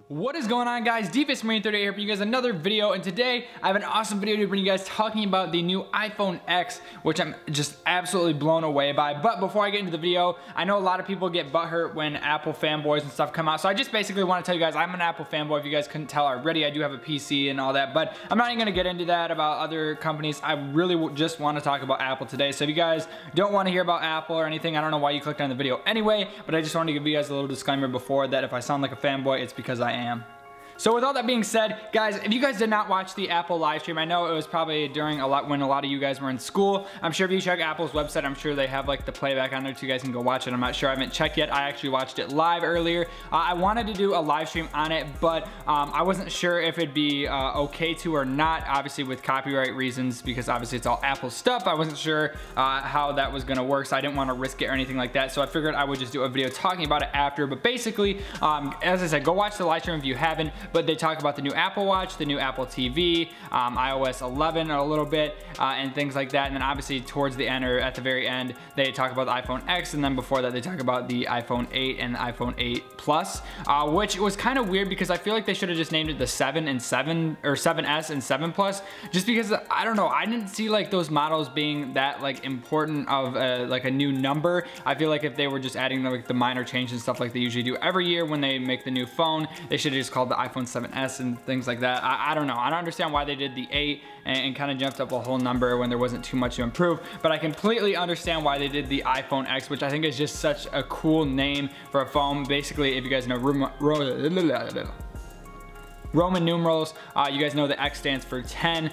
What is going on, guys? Deepest Marine 38 here for you guys another video, and today I have an awesome video to bring you guys talking about the new iPhone X, which I'm just absolutely blown away by. But before I get into the video, I know a lot of people get butthurt when Apple fanboys and stuff come out, so I just basically want to tell you guys I'm an Apple fanboy. If you guys couldn't tell already, I do have a PC and all that, but I'm not even going to get into that about other companies. I really just want to talk about Apple today. So if you guys don't want to hear about Apple or anything, I don't know why you clicked on the video anyway, but I just wanted to give you guys a little disclaimer before that if I sound like a fanboy, it's because I am. So with all that being said, guys, if you guys did not watch the Apple live stream, I know it was probably during when a lot of you guys were in school. I'm sure if you check Apple's website, I'm sure they have like the playback on there so you guys can go watch it. I'm not sure, I haven't checked yet. I actually watched it live earlier. I wanted to do a live stream on it, but I wasn't sure if it'd be okay to or not, obviously with copyright reasons, because obviously it's all Apple stuff. I wasn't sure how that was gonna work, so I didn't want to risk it or anything like that. So I figured I would just do a video talking about it after. But basically, as I said, go watch the live stream if you haven't, but they talk about the new Apple Watch, the new Apple TV, iOS 11 a little bit, and things like that. And then obviously towards the end, or at the very end, they talk about the iPhone X, and then before that they talk about the iPhone 8 and the iPhone 8 Plus, which was kind of weird because I feel like they should have just named it the 7 and 7, or 7S and 7 Plus, just because I don't know, I didn't see like those models being that like important of like a new number. I feel like if they were just adding like the minor changes and stuff like they usually do every year when they make the new phone, they should have just called the iPhone 7S and things like that. I don't know. I don't understand why they did the 8 and kind of jumped up a whole number when there wasn't too much to improve, but I completely understand why they did the iPhone X, which I think is just such a cool name for a phone. Basically, if you guys know Roman numerals, you guys know the X stands for 10,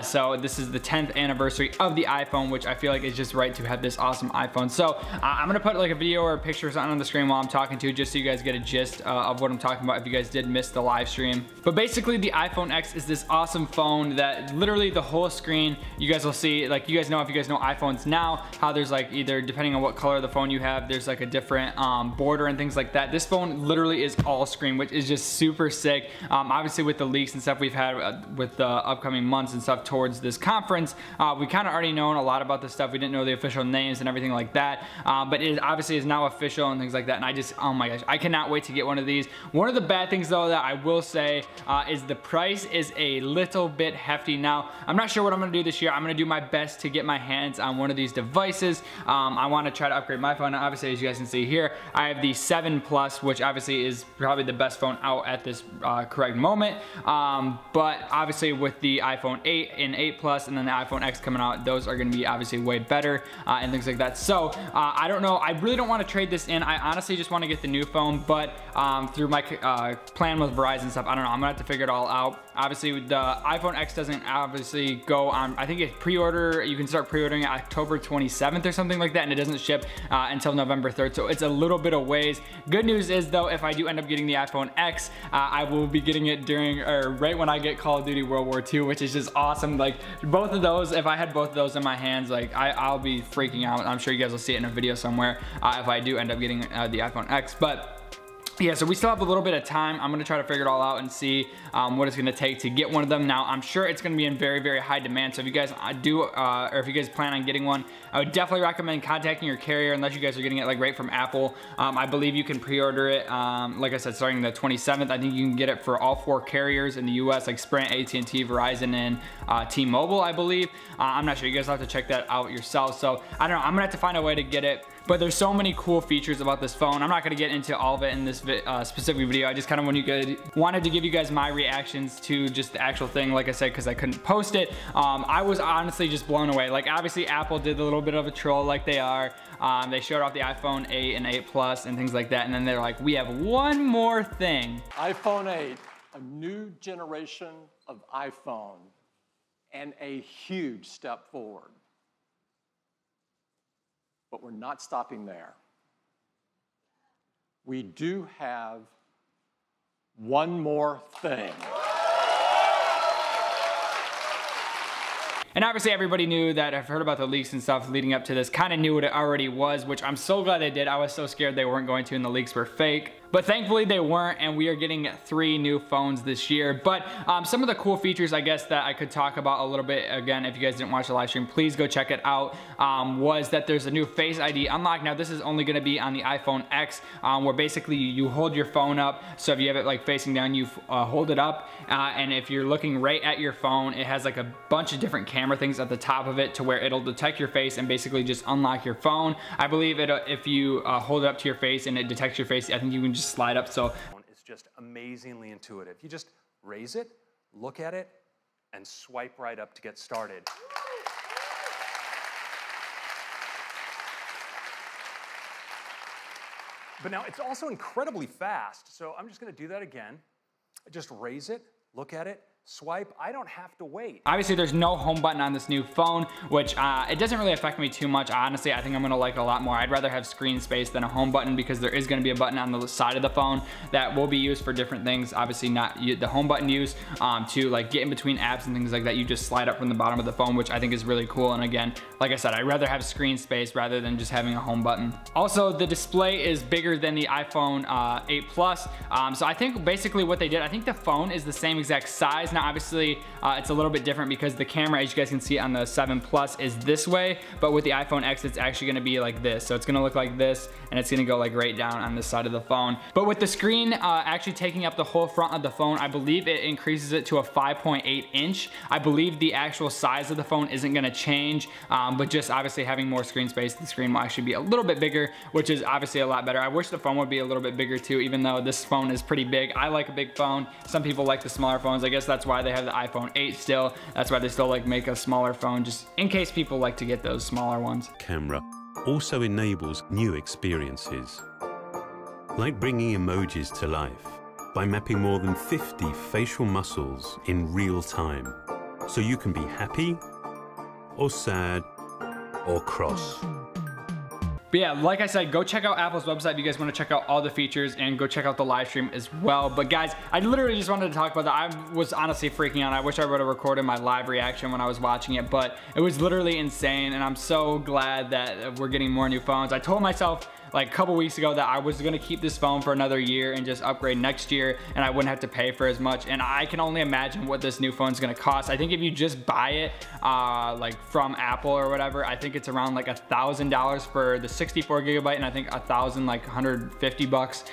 so this is the 10th anniversary of the iPhone, which I feel like is just right to have this awesome iPhone. So I'm gonna put like a video or a picture or something on the screen while I'm talking to, just so you guys get a gist of what I'm talking about if you guys did miss the live stream. But basically the iPhone X is this awesome phone that literally the whole screen, you guys will see, like you guys know, if you guys know iPhones now, how there's like either, depending on what color of the phone you have, there's like a different border and things like that. This phone literally is all screen, which is just super sick. Obviously with the leaks and stuff we've had with the upcoming months and stuff towards this conference, we kind of already known a lot about this stuff. We didn't know the official names and everything like that, but it obviously is now official and things like that, and I just, oh my gosh, I cannot wait to get one of these. One of the bad things though that I will say is the price is a little bit hefty. Now, I'm not sure what I'm gonna do this year. I'm gonna do my best to get my hands on one of these devices. I want to try to upgrade my phone. Now, obviously, as you guys can see here, I have the 7 Plus, which obviously is probably the best phone out at this correct moment. But obviously with the iPhone 8 and 8 Plus and then the iPhone X coming out, those are going to be obviously way better and things like that. So I don't know, I really don't want to trade this in. I honestly just want to get the new phone, but through my plan with Verizon and stuff, I don't know, I'm gonna have to figure it all out. Obviously the iPhone X doesn't obviously go on, I think it's pre-order, you can start pre-ordering it October 27th or something like that, and it doesn't ship until November 3rd, so it's a little bit of ways. Good news is though, if I do end up getting the iPhone X, I will be getting it during, or right when I get Call of Duty World War II, which is just awesome. Like both of those, if I had both of those in my hands, like I'll be freaking out. I'm sure you guys will see it in a video somewhere if I do end up getting the iPhone X. But yeah, so we still have a little bit of time. I'm gonna try to figure it all out and see what it's gonna take to get one of them. Now, I'm sure it's gonna be in very, very high demand. So if you guys do, or if you guys plan on getting one, I would definitely recommend contacting your carrier unless you guys are getting it like right from Apple. I believe you can pre-order it, like I said, starting the 27th. I think you can get it for all 4 carriers in the US, like Sprint, AT&T, Verizon, and T-Mobile, I believe. I'm not sure, you guys have to check that out yourself. So I don't know, I'm gonna have to find a way to get it. But there's so many cool features about this phone. I'm not gonna get into all of it in this specific video. I just kind of wanted to give you guys my reactions to just the actual thing, like I said, because I couldn't post it. I was honestly just blown away. Like obviously Apple did a little bit of a troll like they are. They showed off the iPhone 8 and 8 Plus and things like that, and then they're like, we have one more thing. iPhone 8, a new generation of iPhone, and a huge step forward. But we're not stopping there. We do have one more thing. And obviously everybody knew that. I've heard about the leaks and stuff leading up to this, kind of knew what it already was, which I'm so glad they did. I was so scared they weren't going to and the leaks were fake. But thankfully they weren't, and we are getting 3 new phones this year. But some of the cool features, I guess, that I could talk about a little bit, again, if you guys didn't watch the live stream, please go check it out, was that there's a new Face ID unlock. Now this is only gonna be on the iPhone X, where basically you hold your phone up. So if you have it like facing down, you hold it up, and if you're looking right at your phone, it has like a bunch of different camera things at the top of it to where it'll detect your face and basically just unlock your phone. I believe if you hold it up to your face and it detects your face, I think you can just slide up. So it's just amazingly intuitive. You just raise it, look at it, and swipe right up to get started. But now it's also incredibly fast. So I'm just going to do that again. Just raise it, look at it, swipe. I don't have to wait. Obviously there's no home button on this new phone, which it doesn't really affect me too much. Honestly, I think I'm gonna like it a lot more. I'd rather have screen space than a home button, because there is gonna be a button on the side of the phone that will be used for different things. Obviously not the home button use to like get in between apps and things like that. You just slide up from the bottom of the phone, which I think is really cool. And again, like I said, I'd rather have screen space rather than just having a home button. Also, the display is bigger than the iPhone 8 Plus. So I think basically what they did, I think the phone is the same exact size. Now obviously it's a little bit different because the camera, as you guys can see on the 7 Plus, is this way, but with the iPhone X it's actually gonna be like this. So it's gonna look like this, and it's gonna go like right down on this side of the phone. But with the screen actually taking up the whole front of the phone, I believe it increases it to a 5.8 inch. I believe the actual size of the phone isn't gonna change, but just obviously having more screen space, the screen will actually be a little bit bigger, which is obviously a lot better. I wish the phone would be a little bit bigger too, even though this phone is pretty big. I like a big phone. Some people like the smaller phones. I guess that's why they have the iPhone 8 still. That's why they still like make a smaller phone, just in case people like to get those smaller ones. Camera also enables new experiences, like bringing emojis to life by mapping more than 50 facial muscles in real time, so you can be happy or sad or cross. But yeah, like I said, go check out Apple's website if you guys want to check out all the features, and go check out the live stream as well. But guys, I literally just wanted to talk about that. I was honestly freaking out. I wish I would have recorded my live reaction when I was watching it, but it was literally insane, and I'm so glad that we're getting more new phones. I told myself like a couple weeks ago that I was gonna keep this phone for another year and just upgrade next year, and I wouldn't have to pay for as much. And I can only imagine what this new phone is gonna cost. I think if you just buy it like from Apple or whatever, I think it's around like $1,000 for the 64 gigabyte, and I think $1,150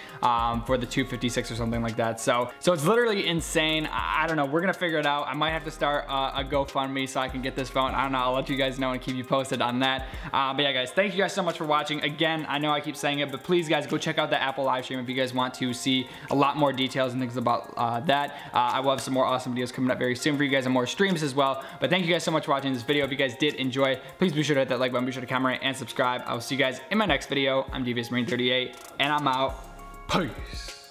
for the 256 or something like that. So it's literally insane. I don't know. We're gonna figure it out. I might have to start a GoFundMe so I can get this phone. I don't know. I'll let you guys know and keep you posted on that. But yeah, guys, thank you guys so much for watching. Again, I know I keep saying it, but please guys, go check out the Apple live stream if you guys want to see a lot more details and things about that. I will have some more awesome videos coming up very soon for you guys, and more streams as well. But thank you guys so much for watching this video. If you guys did enjoy, please be sure to hit that like button, be sure to comment, and subscribe. I will see you guys in my next video. I'm DeviousMarine38, and I'm out. Peace.